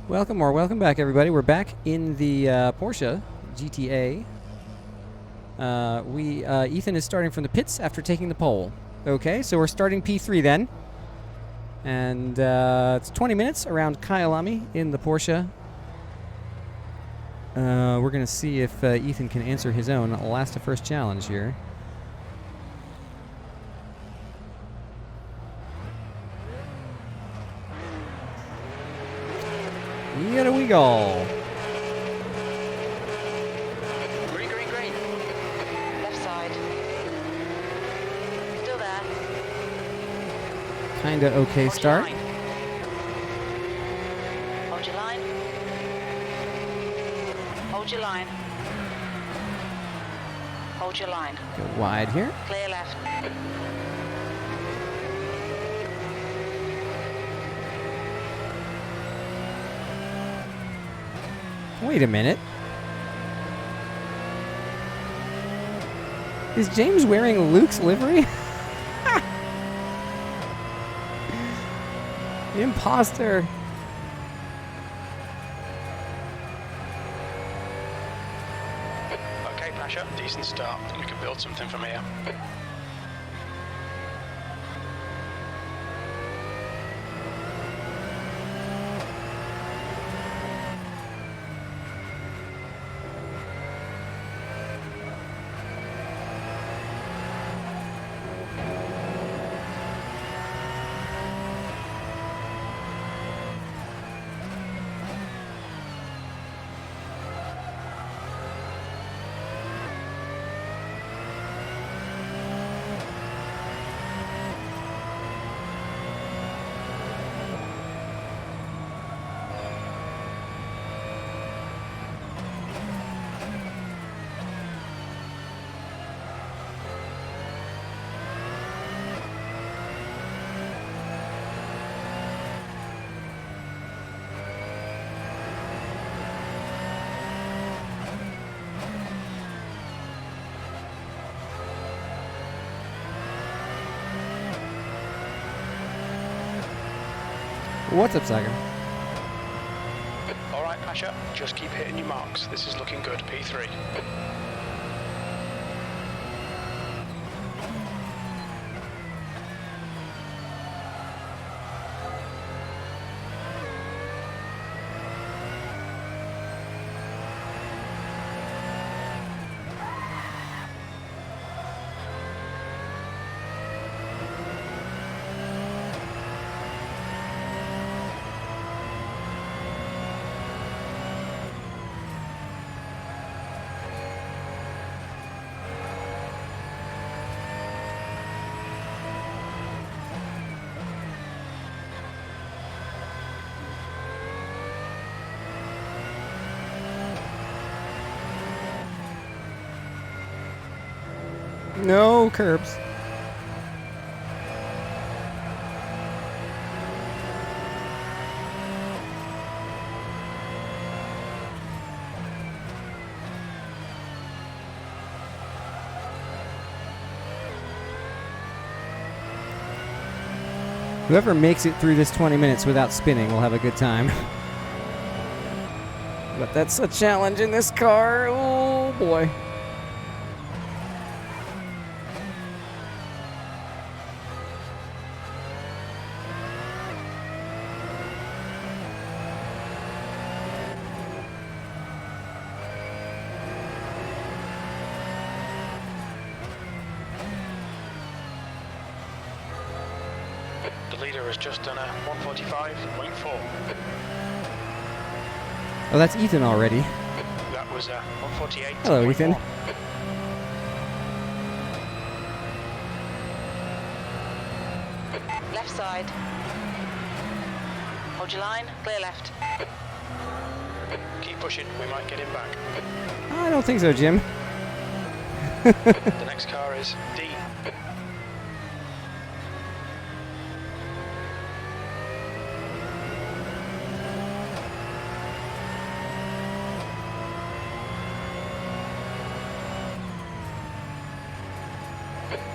Welcome or welcome back, everybody. We're back in the Porsche GTA. Ethan is starting from the pits after taking the pole. Okay, so we're starting P3 then. And it's 20 minutes around Kyalami in the Porsche. We're going to see if Ethan can answer his own last to first challenge here. Here we go. Green, green, green. Left side. Still there. Kinda okay Hold start. Your line. Hold your line. Hold your line. Hold your line. Go wide here. Clear left. Wait a minute. Is James wearing Luke's livery? Imposter. Okay, Pasha, decent start. We can build something from here. What's up, Saga? All right, Pasha, just keep hitting your marks. This is looking good. P3. No curbs. Whoever makes it through this 20 minutes without spinning will have a good time. But that's a challenge in this car. Oh boy. The leader has just done a 145.4. Oh, that's Ethan already. That was a 148. Hello, Ethan. Left side. Hold your line. Clear left. Keep pushing. We might get him back. I don't think so, Jim. The next car is D.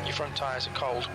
Your front tyres are cold.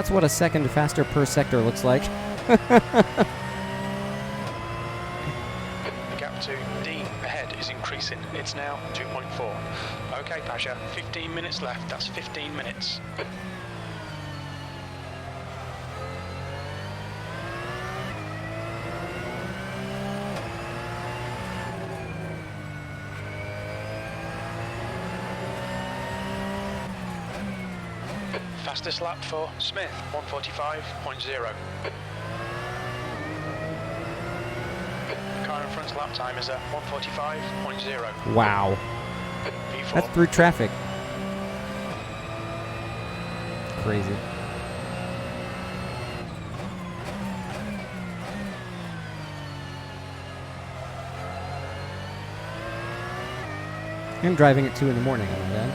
That's what a second faster per sector looks like. The gap to D ahead is increasing. It's now 2.4. Okay, Pasha, 15 minutes left. That's 15 minutes. Fastest lap for Smith, 1:45.0. The car in front's lap time is at 1:45.0. Wow. P4. That's through traffic. Crazy. I'm driving at 2 in the morning, I know that.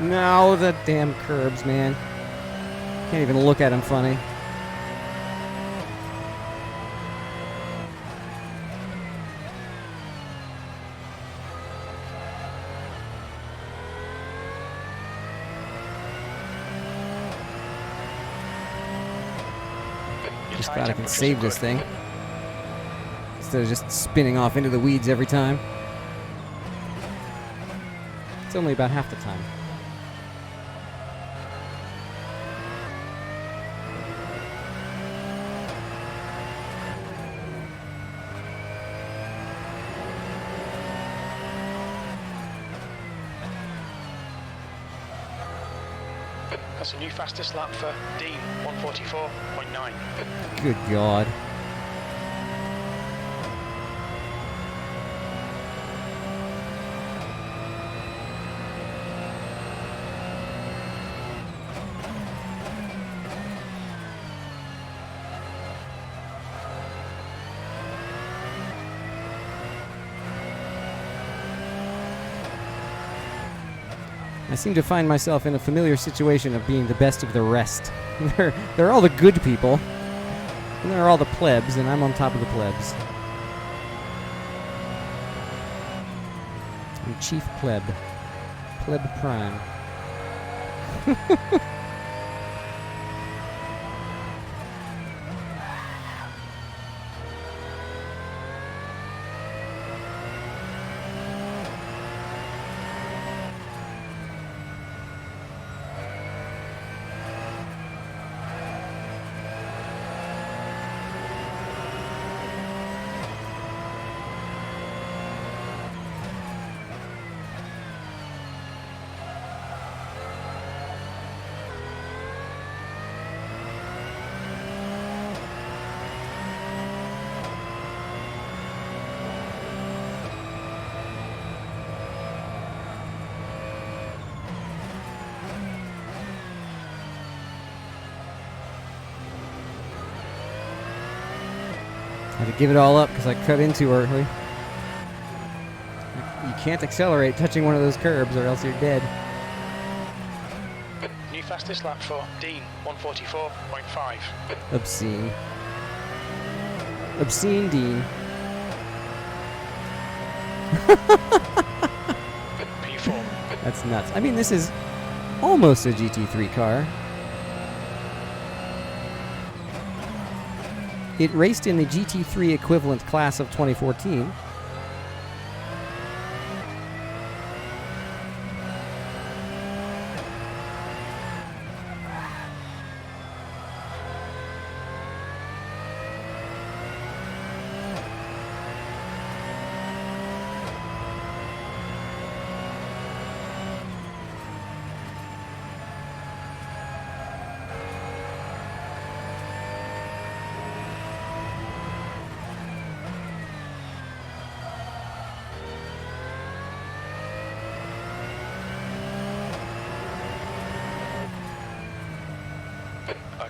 No, the damn curbs, man. Can't even look at them funny. Just glad I can save this thing instead of just spinning off into the weeds every time. It's only about half the time. That's a new fastest lap for Dean, 1:44.9. Good God. I seem to find myself in a familiar situation of being the best of the rest. They're all the good people, and they're all the plebs, and I'm on top of the plebs. I'm chief pleb. Pleb prime. Had to give it all up because I cut in too early. You can't accelerate touching one of those curbs or else you're dead. New fastest lap for Dean, 1:44.5. Obscene. Obscene Dean. P4. That's nuts. I mean, this is almost a GT3 car. It raced in the GT3 equivalent class of 2014.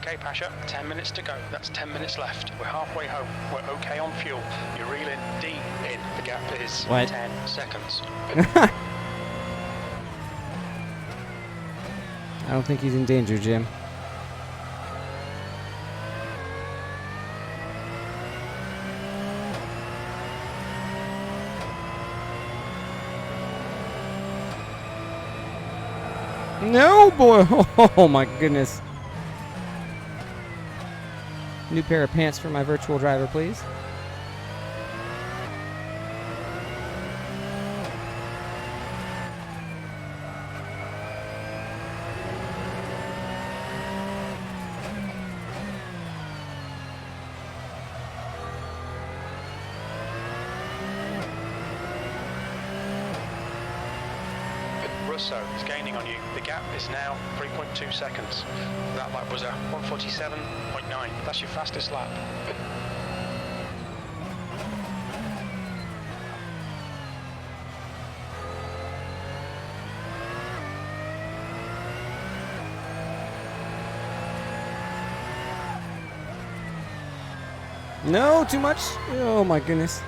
Okay, Pasha, 10 minutes to go. That's 10 minutes left. We're halfway home. We're okay on fuel. You're reeling D in. The gap is What? 10 seconds. I don't think he's in danger, Jim. No, boy. Oh, my goodness. New pair of pants for my virtual driver, please. Russo is gaining on you. The gap is now 3.2 seconds. That lap was a 147.9. That's your fastest lap. No, too much. Oh, my goodness.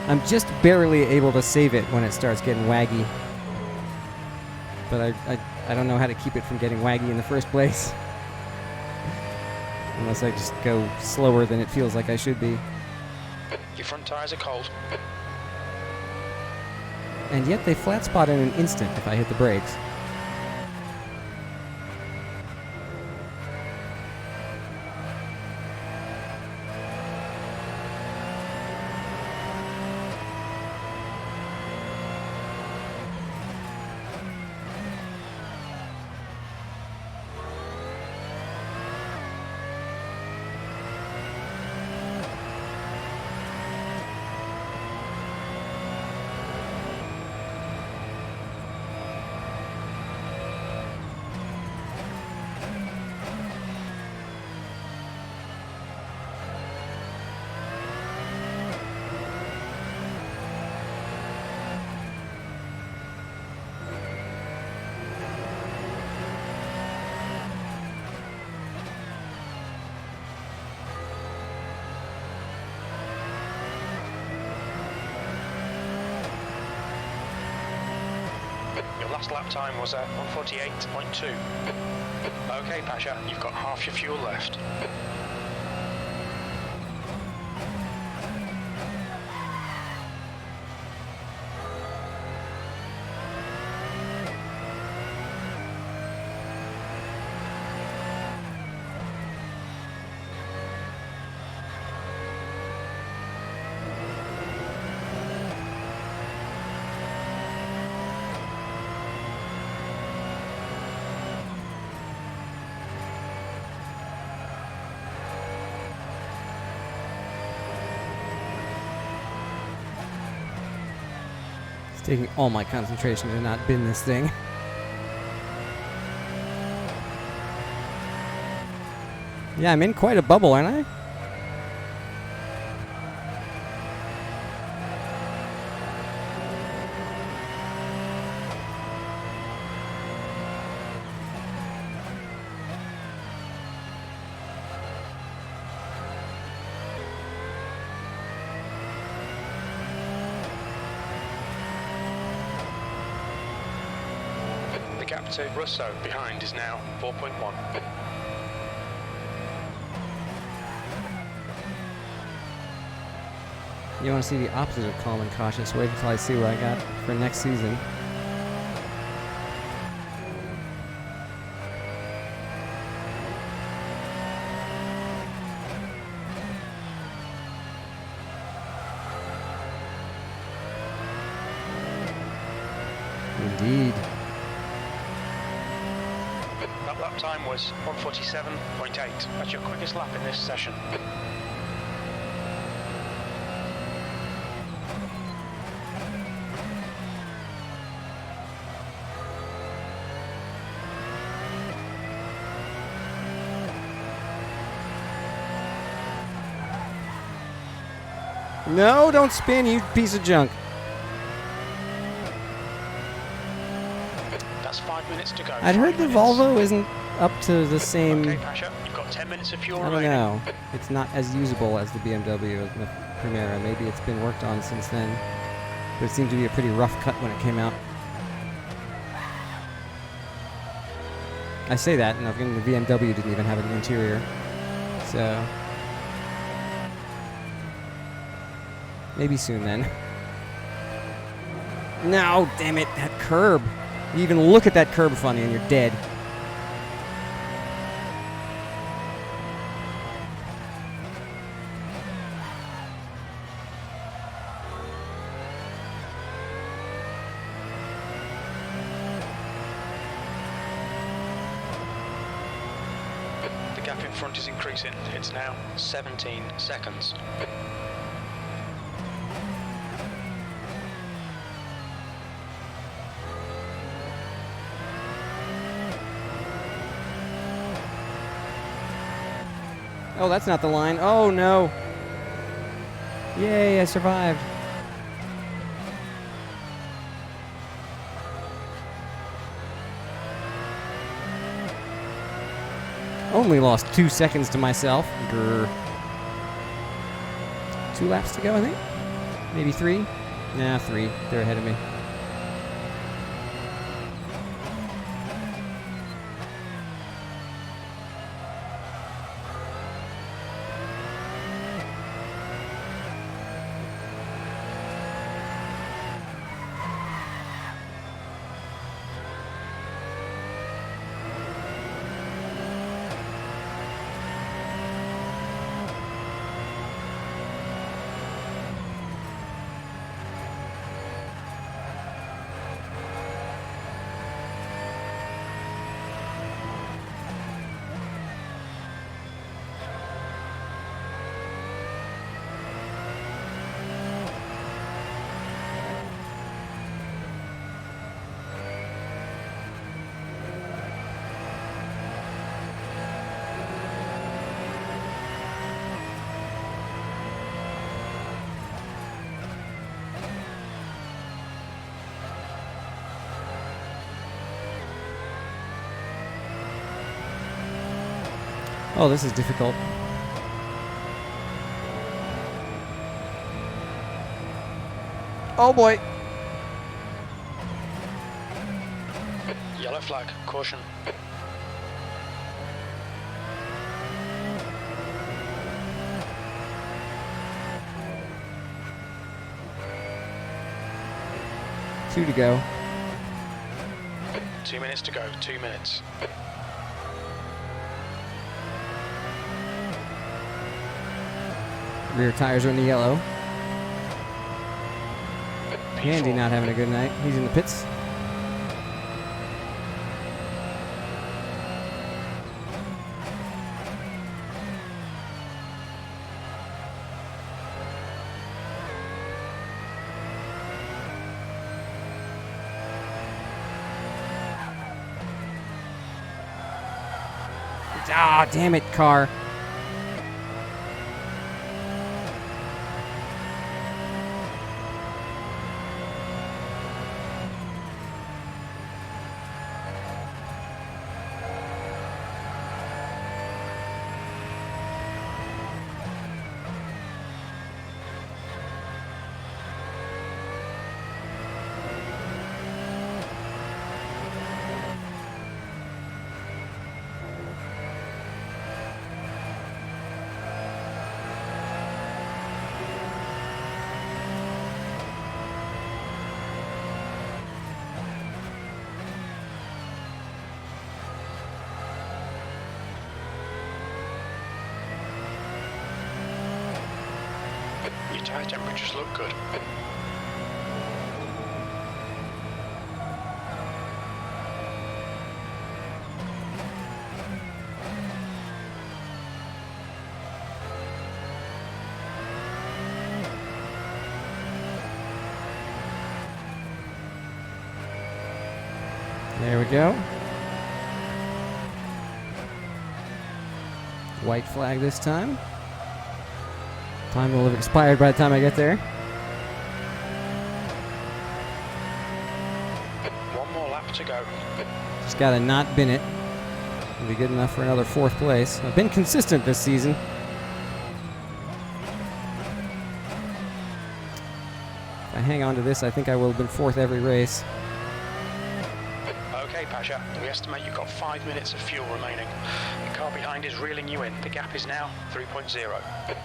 I'm just barely able to save it when it starts getting waggy. But I don't know how to keep it from getting waggy in the first place. Unless I just go slower than it feels like I should be. Your front tires are cold. And yet they flat spot in an instant if I hit the brakes. Your last lap time was at 148.2. Okay, Pasha, you've got half your fuel left. It's taking all my concentration to not bin this thing. Yeah, I'm in quite a bubble, aren't I? The gap to Russo behind is now 4.1. You want to see the opposite of calm and cautious? Wait until I see what I got for next season. Indeed. That lap time was 147.8. That's your quickest lap in this session. No, don't spin, you piece of junk. That's minutes to go. I'd heard 5 the minutes. Volvo isn't up to the same... Okay, Pasha, you've got 10 minutes of fuel I don't remaining. know. It's not as usable as the BMW and the Primera. Maybe it's been worked on since then. But it seemed to be a pretty rough cut when it came out. I say that, and the BMW didn't even have an interior. So... maybe soon then. No, damn it, that curb. You even look at that curb funny and you're dead. The gap in front is increasing. It's now 17 seconds. Oh, that's not the line. Oh, no. Yay, I survived. Only lost 2 seconds to myself. Grr. 2 laps to go, I think? Maybe 3? Nah, 3. They're ahead of me. Oh, this is difficult. Oh boy. Yellow flag, caution. Two to go. 2 minutes to go, 2 minutes. Rear tires are in the yellow. Andy P4. not having a good night. He's in the pits. Ah, damn it, car. Your tyre temperatures look good. There we go. White flag this time. Time will have expired by the time I get there. One more lap to go. Just gotta not bin it. It'll be good enough for another 4th place. I've been consistent this season. If I hang on to this, I think I will have been 4th every race. Okay, Pasha, we estimate you've got 5 minutes of fuel remaining. The car behind is reeling you in. The gap is now 3.0.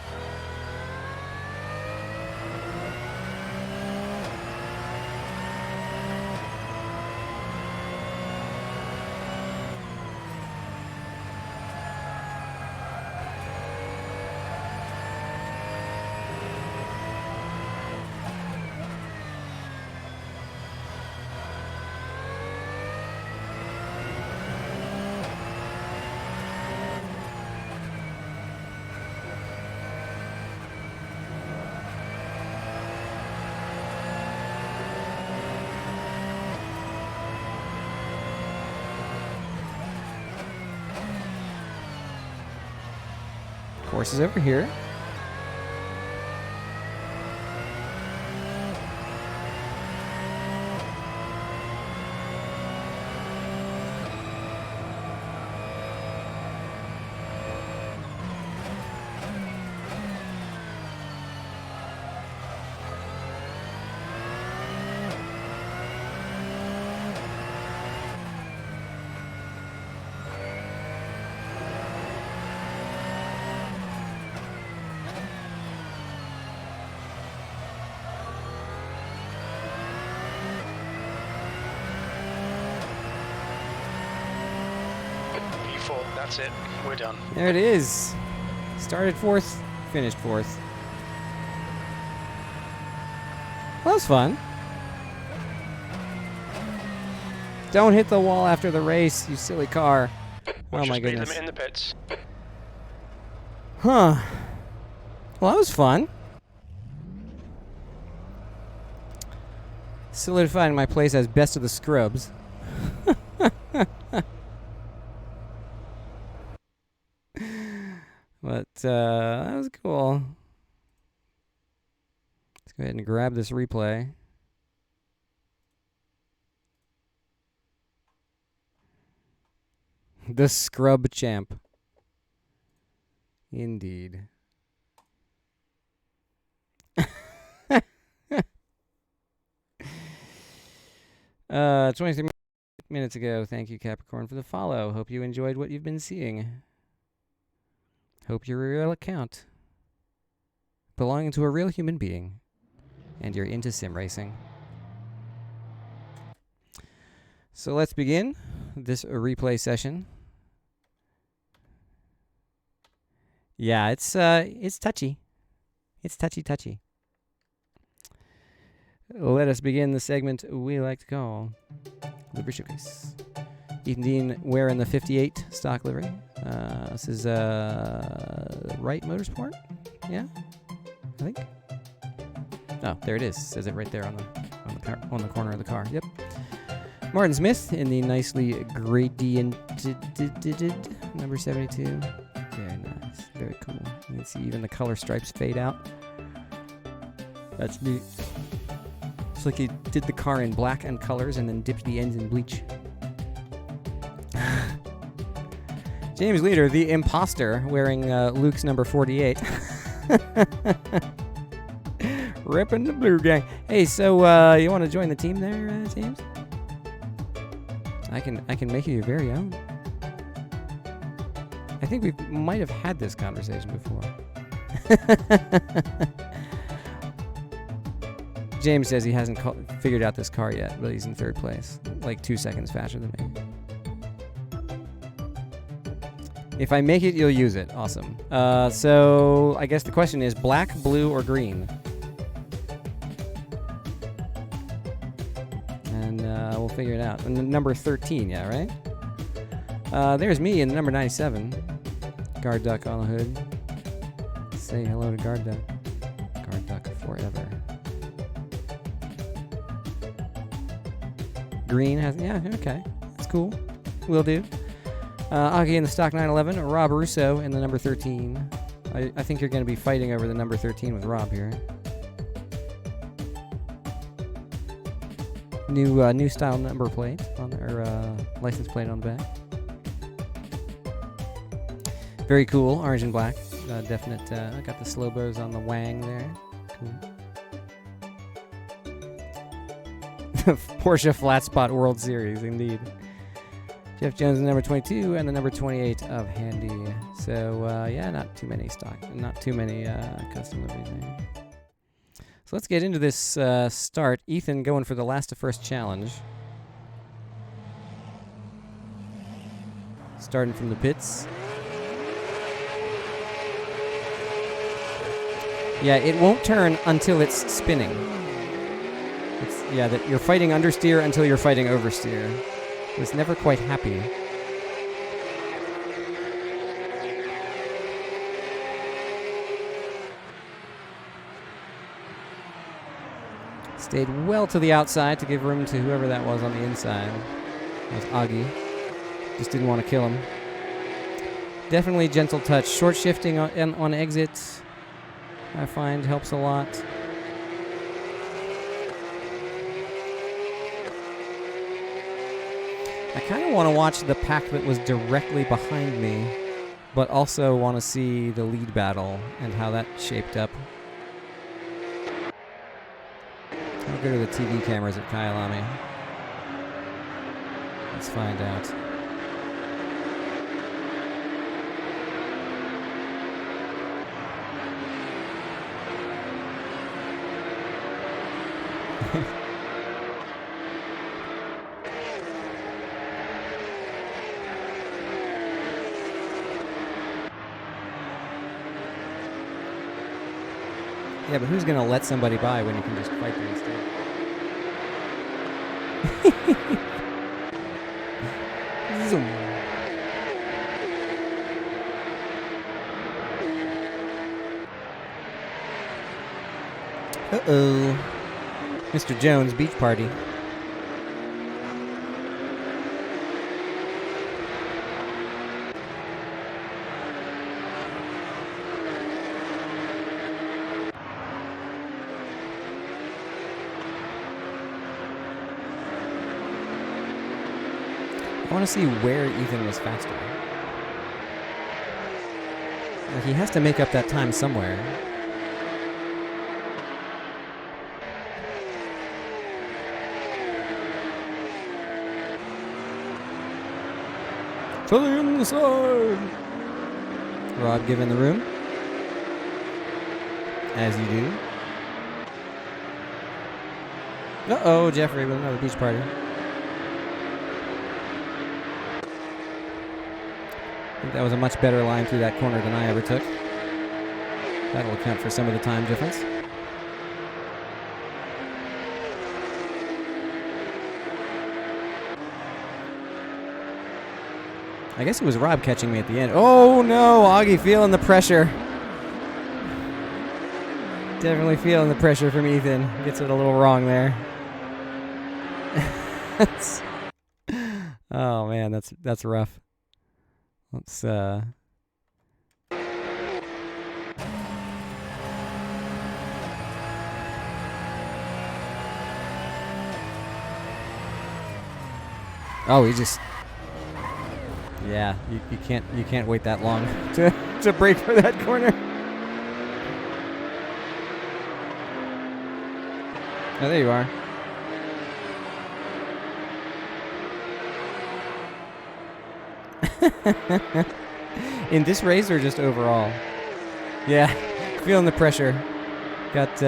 Course is over here. That's it. We're done. There it is. Started 4th, finished 4th. Well, that was fun. Don't hit the wall after the race, you silly car. What's Oh my your speed goodness. limit in the pits? Huh. Well, that was fun. Solidifying my place as best of the scrubs. But that was cool. Let's go ahead and grab this replay. The scrub champ. Indeed. 23 minutes ago. Thank you, Capricorn, for the follow. Hope you enjoyed what you've been seeing. Hope you're a real account, belonging to a real human being, and you're into sim racing. So let's begin this replay session. Yeah, it's touchy. It's touchy. Let us begin the segment we like to call Livery Showcase. Ethan Dean wearing the 58 stock livery. This is Wright Motorsport. Yeah, I think. Oh, there it is. Says it right there on the corner of the car. Yep. Martin Smith in the nicely gradiented number 72. Very nice. Very cool. You can see even the color stripes fade out. That's neat. It's like he did the car in black and colors and then dipped the ends in bleach. James Leader, the imposter, wearing Luke's number 48. Ripping the blue gang. Hey, so you want to join the team there, James? I can make you your very own. I think we might have had this conversation before. James says he hasn't figured out this car yet, but he's in 3rd place, like 2 seconds faster than me. If I make it, you'll use it. Awesome. So I guess the question is black, blue, or green? And we'll figure it out. And the number 13, yeah, right? There's me in the number 97. Guard duck on the hood. Say hello to guard duck. Guard duck forever. Green has, yeah, okay. That's cool. Will do. Augie in the stock 911. Rob Russo in the number 13. I think you're going to be fighting over the number 13 with Rob here. New style number plate on or license plate on the back. Very cool, orange and black. Definite. Got the slow bows on the wang there. Cool. Porsche Flat Spot World Series, indeed. Jeff Jones, the number 22, and the number 28 of Handy. So yeah, not too many custom liveries there. So let's get into this start. Ethan going for the last to first challenge. Starting from the pits. Yeah, it won't turn until it's spinning. That you're fighting understeer until you're fighting oversteer. It's never quite happy. Stayed well to the outside to give room to whoever that was on the inside. That was Augie. Just didn't want to kill him. Definitely gentle touch. Short shifting on exit, I find, helps a lot. I kind of want to watch the pack that was directly behind me, but also want to see the lead battle and how that shaped up. I'll go to the TV cameras at Kyalami. Let's find out. Yeah, but who's going to let somebody by when you can just fight them instead? Zoom. Uh-oh. Mr. Jones, beach party. I want to see where Ethan was faster. Like, he has to make up that time somewhere. To the inside! Rob giving the room. As you do. Uh-oh, Jeffrey with another beach party. I think that was a much better line through that corner than I ever took. That'll account for some of the time difference. I guess it was Rob catching me at the end. Oh no, Augie feeling the pressure. Definitely feeling the pressure from Ethan. Gets it a little wrong there. Oh man, that's rough. Let's Oh, he just yeah, you can't wait that long to break for that corner. Oh, there you are. In this race or just overall? Yeah, feeling the pressure. Got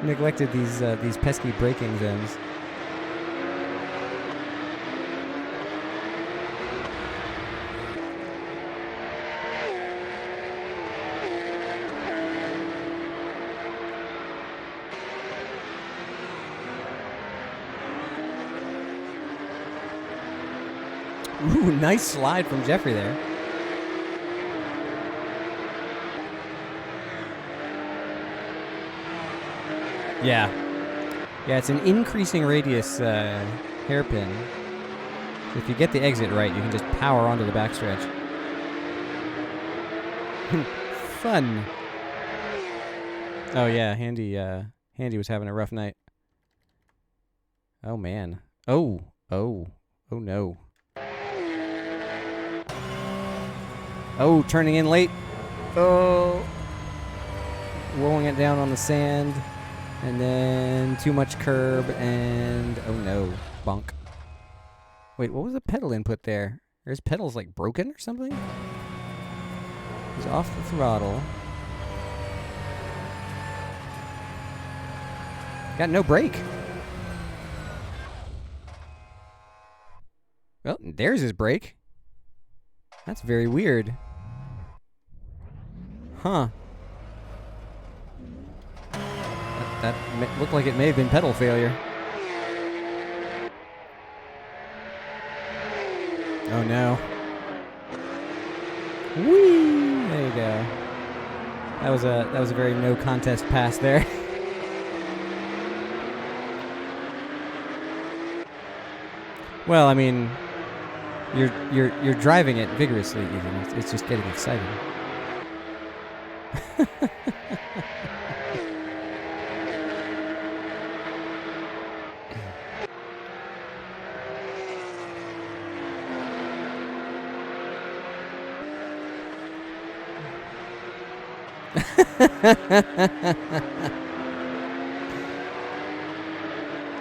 neglected these pesky braking zones. Ooh, nice slide from Jeffrey there. Yeah. Yeah, it's an increasing radius hairpin. If you get the exit right, you can just power onto the backstretch. Fun. Oh yeah, Handy was having a rough night. Oh, man. Oh no. Oh, turning in late. Oh. Rolling it down on the sand. And then too much curb and oh no. Bonk. Wait, what was the pedal input there? His pedal's like broken or something? He's off the throttle. Got no brake. Well, there's his brake. That's very weird. Huh. That looked like it may have been pedal failure. Oh no. Whee! There you go. That was a very no contest pass there. Well, I mean, you're driving it vigorously, even. It's just getting exciting.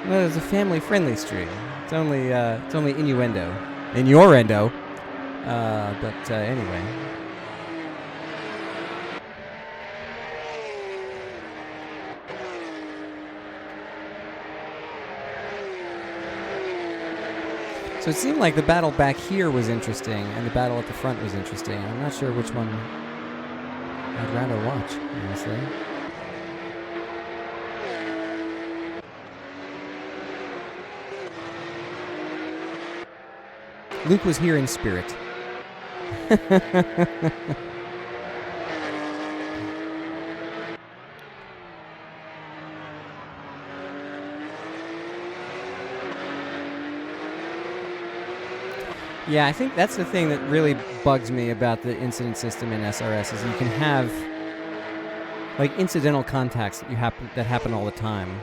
Well, it's a family-friendly stream. It's only innuendo, innuendo. But anyway. So it seemed like the battle back here was interesting, and the battle at the front was interesting. I'm not sure which one I'd rather watch, honestly. Luke was here in spirit. Yeah, I think that's the thing that really bugs me about the incident system in SRS is you can have like incidental contacts that happen all the time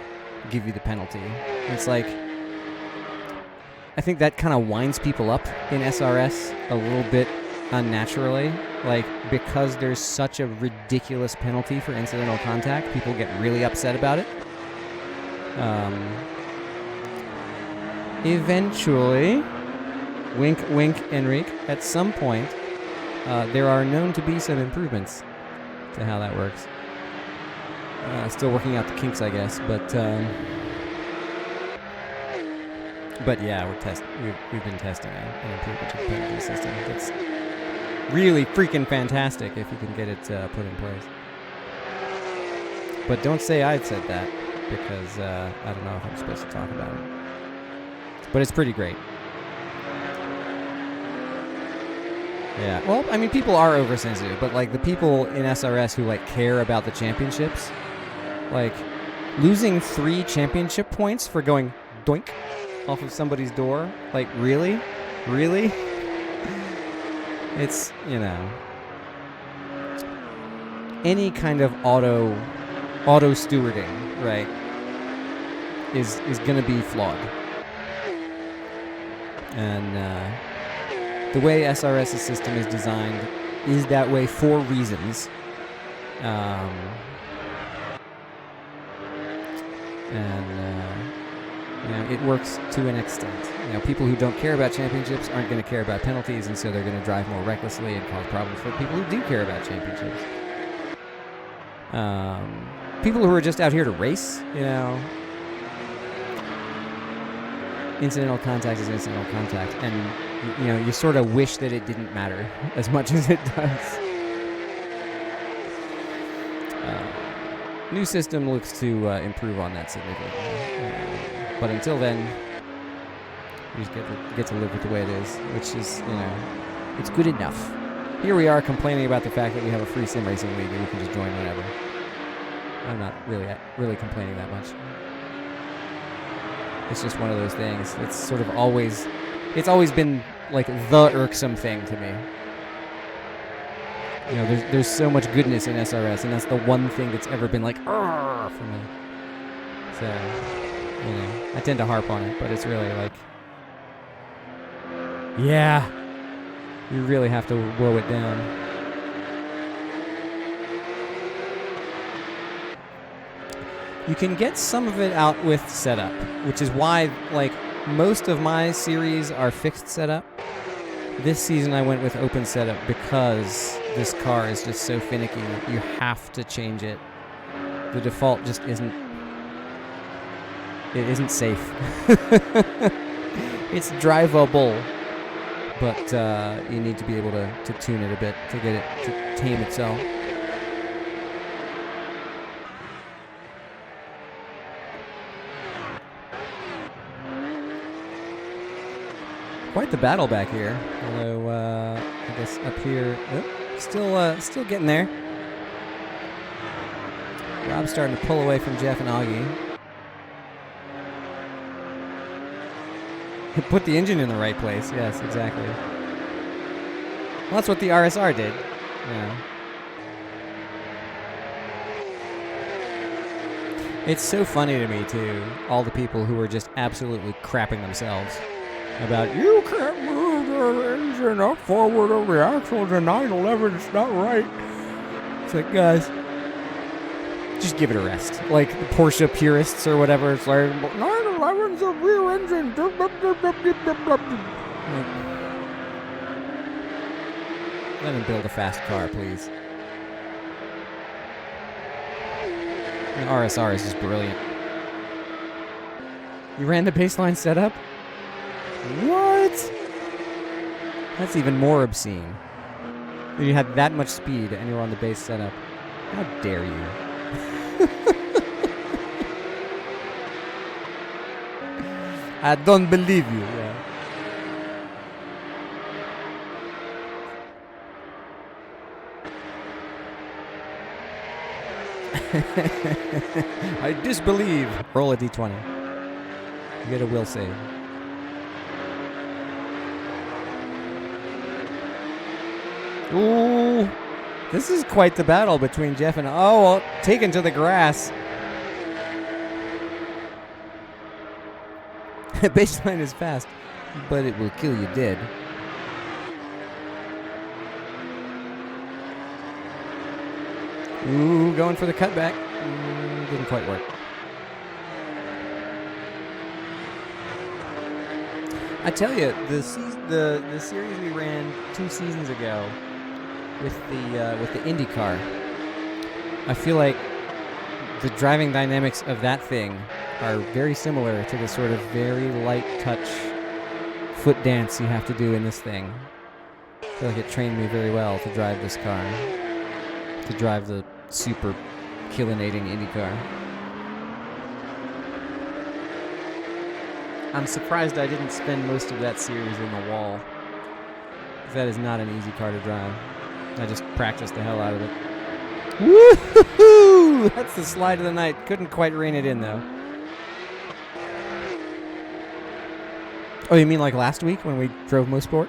give you the penalty. It's like I think that kind of winds people up in SRS a little bit unnaturally. Like, because there's such a ridiculous penalty for incidental contact, people get really upset about it. Eventually, wink, wink, Enrique, at some point, there are known to be some improvements to how that works. Still working out the kinks, I guess, but yeah, we've been testing an improvement to the penalty system. It's really freaking fantastic if you can get it put in place. But don't say I said that, because I don't know if I'm supposed to talk about it. But it's pretty great. Yeah, well, I mean, people are oversensitive, but like the people in SRS who like care about the championships, like losing 3 championship points for going doink off of somebody's door, like really? It's, you know, any kind of auto stewarding, right, is going to be flawed. And the way SRS's system is designed is that way for reasons. You know, it works to an extent. You know, people who don't care about championships aren't going to care about penalties, and so they're going to drive more recklessly and cause problems for people who do care about championships. People who are just out here to race, you know, incidental contact is incidental contact, and you know, you sort of wish that it didn't matter as much as it does. New system looks to improve on that significantly. But until then, you just get to live with the way it is, which is, you know, it's good enough. Here we are complaining about the fact that we have a free sim racing league and we can just join whenever. I'm not really complaining that much. It's just one of those things. It's sort of always been like the irksome thing to me. You know, there's so much goodness in SRS, and that's the one thing that's ever been like, argh, for me. So, You know, I tend to harp on it, but it's really like, yeah, you really have to woe it down. You can get some of it out with setup, which is why, like, most of my series are fixed setup. This season I went with open setup because this car is just so finicky. You have to change it. The default just isn't. It isn't safe. It's drivable, but you need to be able to tune it a bit to get it to tame itself. Quite the battle back here. Although I guess up here, still getting there. Rob's starting to pull away from Jeff and Augie. Put the engine in the right place. Yes, exactly. Well, that's what the RSR did. Yeah. It's so funny to me, too, all the people who are just absolutely crapping themselves about, you can't move the engine up forward of the axle to 911, it's not right. It's like, guys, just give it a rest. Like the Porsche purists or whatever, it's like, 911's a rear engine. Let him build a fast car, please. The RSR is just brilliant. You ran the baseline setup? What? That's even more obscene. You had that much speed and you were on the base setup. How dare you? I don't believe you. Yeah. I disbelieve. Roll a d20. You get a will save. Ooh, this is quite the battle between Jeff and taken to the grass. Baseline is fast, but it will kill you dead. Ooh, going for the cutback. Didn't quite work. I tell you, the series we ran 2 seasons ago with the IndyCar, I feel like the driving dynamics of that thing are very similar to the sort of very light touch foot dance you have to do in this thing. I feel like it trained me very well to drive this car, to drive the super killinating IndyCar. I'm surprised I didn't spend most of that series in the wall. That is not an easy car to drive. I just practiced the hell out of it. Woo-hoo-hoo! That's the slide of the night. Couldn't quite rein it in, though. Oh, you mean like last week when we drove Mosport?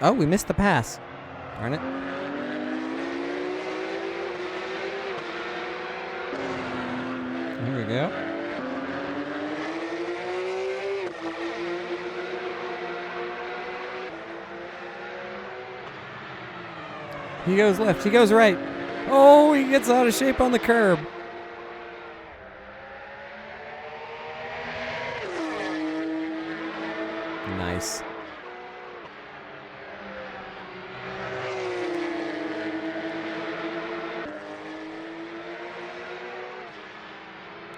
Oh, we missed the pass. Darn it. Here we go. He goes left. He goes right. Oh, he gets out of shape on the curb. Nice.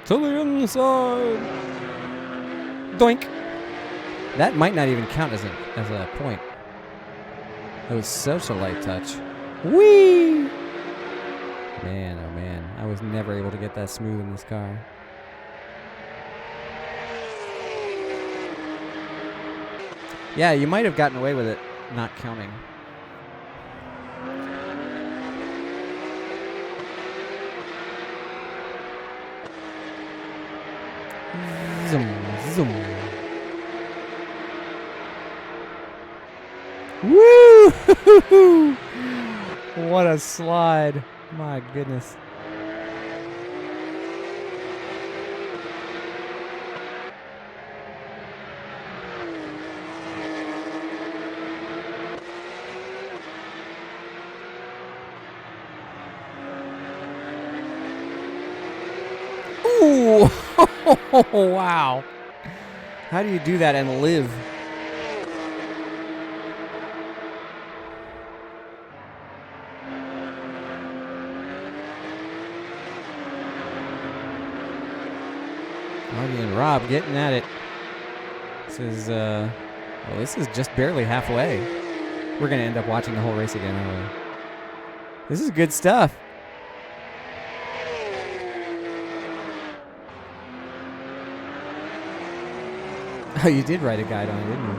To the inside. Doink. That might not even count as a point. It was such a light touch. Whee! Man, oh man. I was never able to get that smooth in this car. Yeah, you might have gotten away with it not counting. Zoom, zoom. Woo! What a slide. My goodness. Ooh! Wow. How do you do that and live? Marty and Rob getting at it. This is just barely halfway. We're gonna end up watching the whole race again, aren't we? This is good stuff. Oh, you did write a guide on it, didn't you?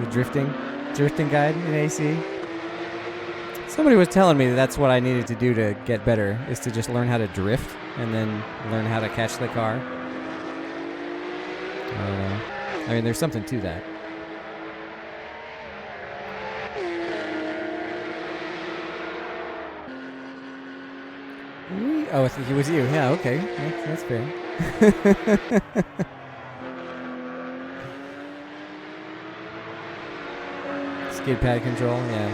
The drifting guide in AC. Somebody was telling me that's what I needed to do to get better, is to just learn how to drift and then learn how to catch the car. I don't know. I mean, there's something to that. Oh, I think it was you. Yeah, okay. That's fair. Skid pad control, yeah.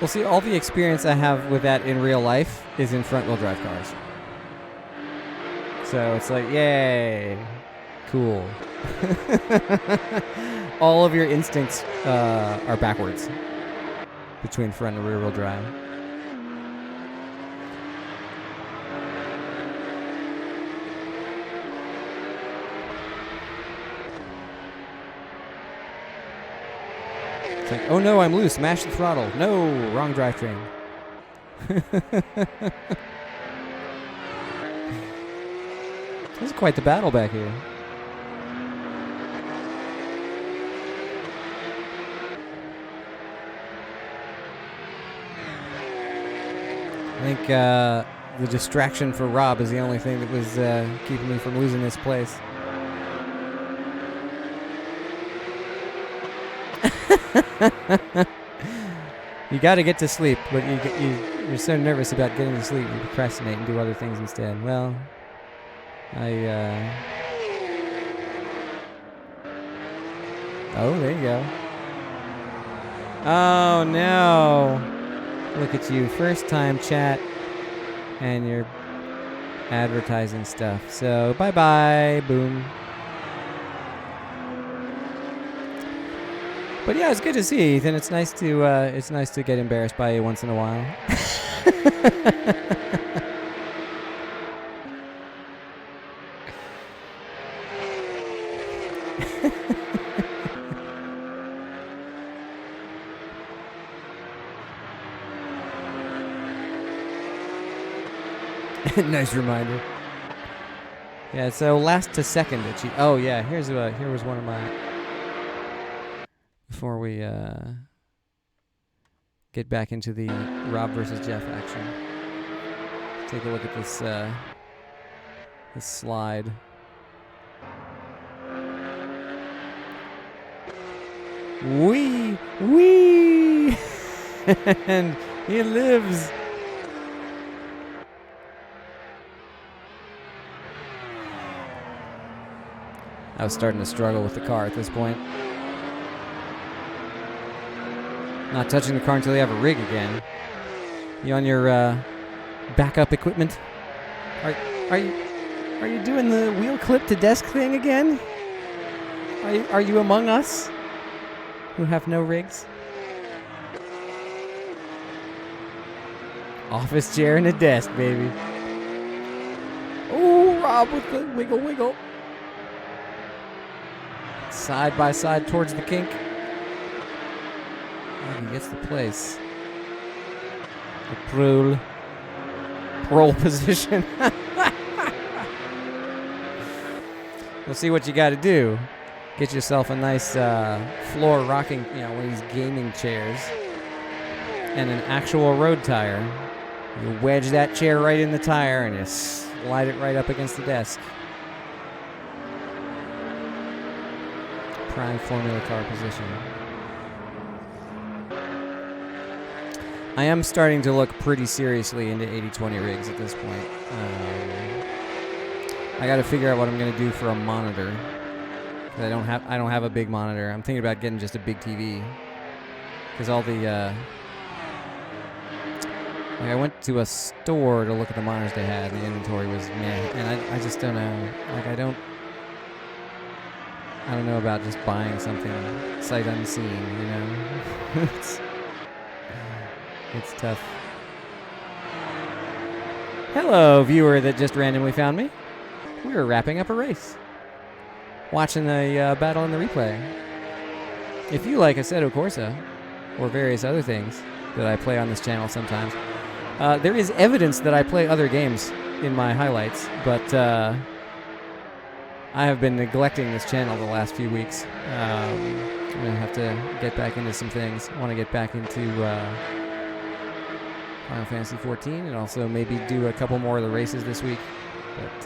Well, see, all the experience I have with that in real life is in front-wheel drive cars. So it's like, yay, cool. All of your instincts are backwards between front and rear-wheel drive. It's like, oh no, I'm loose, mash the throttle. No, wrong drivetrain. This is quite the battle back here. I think the distraction for Rob is the only thing that was keeping me from losing this place. You got to get to sleep, but you're so nervous about getting to sleep, you procrastinate and do other things instead. Well, oh, there you go. Oh, no. Look at you. First time chat, and you're advertising stuff. So, bye-bye. Boom. But yeah, it's good to see you, Ethan. It's nice to get embarrassed by you once in a while. Nice reminder. Yeah, so last to second. Oh yeah, here was one of my. Before we get back into the Rob versus Jeff action, take a look at this this slide. Wee! And he lives. I was starting to struggle with the car at this point. Not touching the car until you have a rig again. You on your backup equipment? Are you doing the wheel clip to desk thing again? Are you among us who have no rigs? Office chair and a desk, baby. Oh, Rob with the wiggle. Side by side towards the kink. He gets the place. The prole position. We'll see what you got to do. Get yourself a nice floor rocking, one of these gaming chairs, and an actual road tire. You wedge that chair right in the tire and you slide it right up against the desk. Prime Formula car position. I am starting to look pretty seriously into 80/20 rigs at this point. I got to figure out what I'm going to do for a monitor. I don't have a big monitor. I'm thinking about getting just a big TV. Because all the I went to a store to look at the monitors they had, and the inventory was meh. And I just don't know. Like I don't know about just buying something sight unseen, you know? It's tough. Hello, viewer that just randomly found me. We're wrapping up a race. Watching the battle in the replay. If you like Assetto Corsa, or various other things that I play on this channel sometimes, there is evidence that I play other games in my highlights, but I have been neglecting this channel the last few weeks. I'm going to have to get back into some things. I want to get back into Final Fantasy 14 and also maybe do a couple more of the races this week.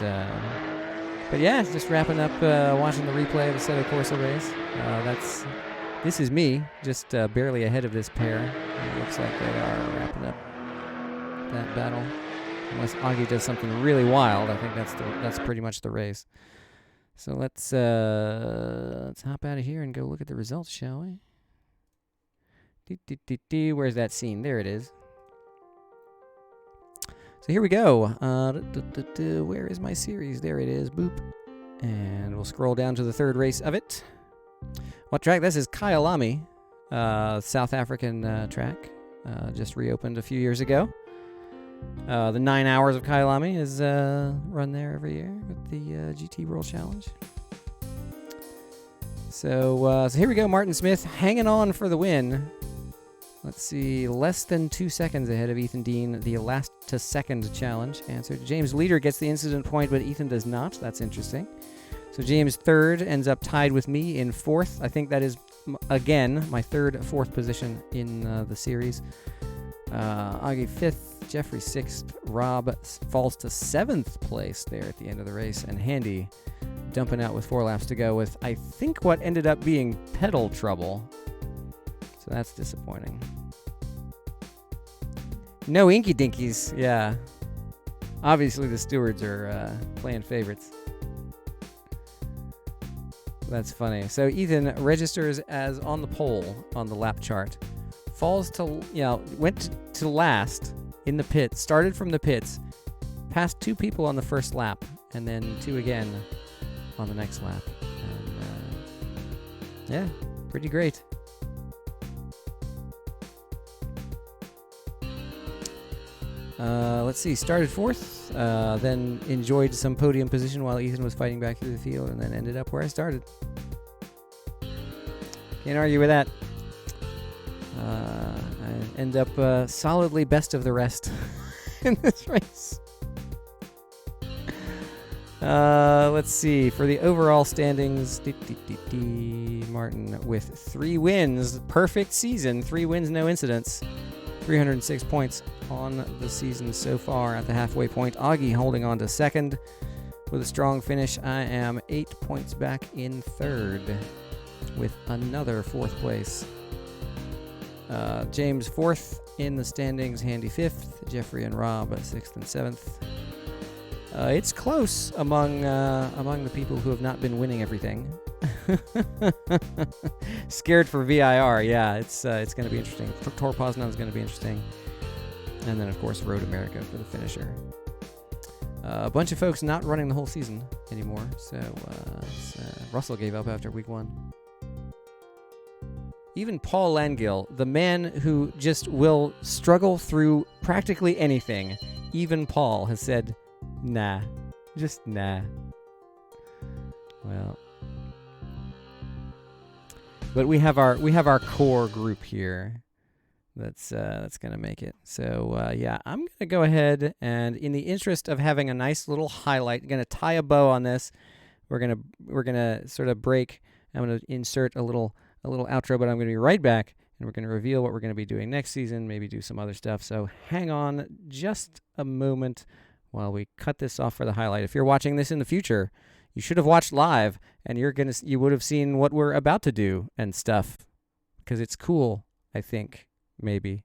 But yeah, just wrapping up watching the replay of the Assetto Corsa race. This is me, just barely ahead of this pair. It looks like they are wrapping up that battle. Unless Augie does something really wild, I think that's pretty much the race. So let's hop out of here and go look at the results, shall we? Where's that scene? There it is. So here we go. Where is my series? There it is. Boop. And we'll scroll down to the third race of it. What track? This is Kyalami, South African track. Just reopened a few years ago. The 9 hours of Kyalami is run there every year with the GT World Challenge. So here we go. Martin Smith hanging on for the win. Let's see, less than 2 seconds ahead of Ethan Dean, the last to second challenge answered. James Leader gets the incident point, but Ethan does not. That's interesting. So James third ends up tied with me in fourth. I think that is, again, my fourth position in the series. Augie fifth, Jeffrey sixth, Rob falls to seventh place there at the end of the race, and Handy dumping out with 4 laps to go with, I think, what ended up being pedal trouble. So that's disappointing. No Inky Dinkies, yeah. Obviously the stewards are playing favorites. That's funny. So Ethan registers as on the pole on the lap chart. Falls to, went to last in the pits, started from the pits, passed 2 people on the first lap, and then 2 again on the next lap. And, yeah, pretty great. Let's see, started fourth, then enjoyed some podium position while Ethan was fighting back through the field, and then ended up where I started. Can't argue with that. I end up solidly best of the rest in this race. Let's see, for the overall standings, Martin with 3 wins, perfect season, 3 wins, no incidents. 306 points on the season so far at the halfway point. Augie holding on to second with a strong finish. I am 8 points back in third with another 4th place. James 4th in the standings, Handy 5th, Jeffrey and Rob 6th and 7th. It's close among the people who have not been winning everything. Scared for VIR, yeah, it's going to be interesting. Tor Poznan is going to be interesting. And then, of course, Road America for the finisher. A bunch of folks not running the whole season anymore, so Russell gave up after week 1. Even Paul Langill, the man who just will struggle through practically anything, even Paul has said, nah, just nah. Well, but we have our core group here that's gonna make it. So yeah, I'm gonna go ahead and, in the interest of having a nice little highlight, gonna tie a bow on this. We're gonna sort of break. I'm gonna insert a little outro, but I'm gonna be right back, and we're gonna reveal what we're gonna be doing next season. Maybe do some other stuff. So hang on just a moment while we cut this off for the highlight. If you're watching this in the future, you should have watched live, and you would have seen what we're about to do and stuff, because it's cool, I think, maybe.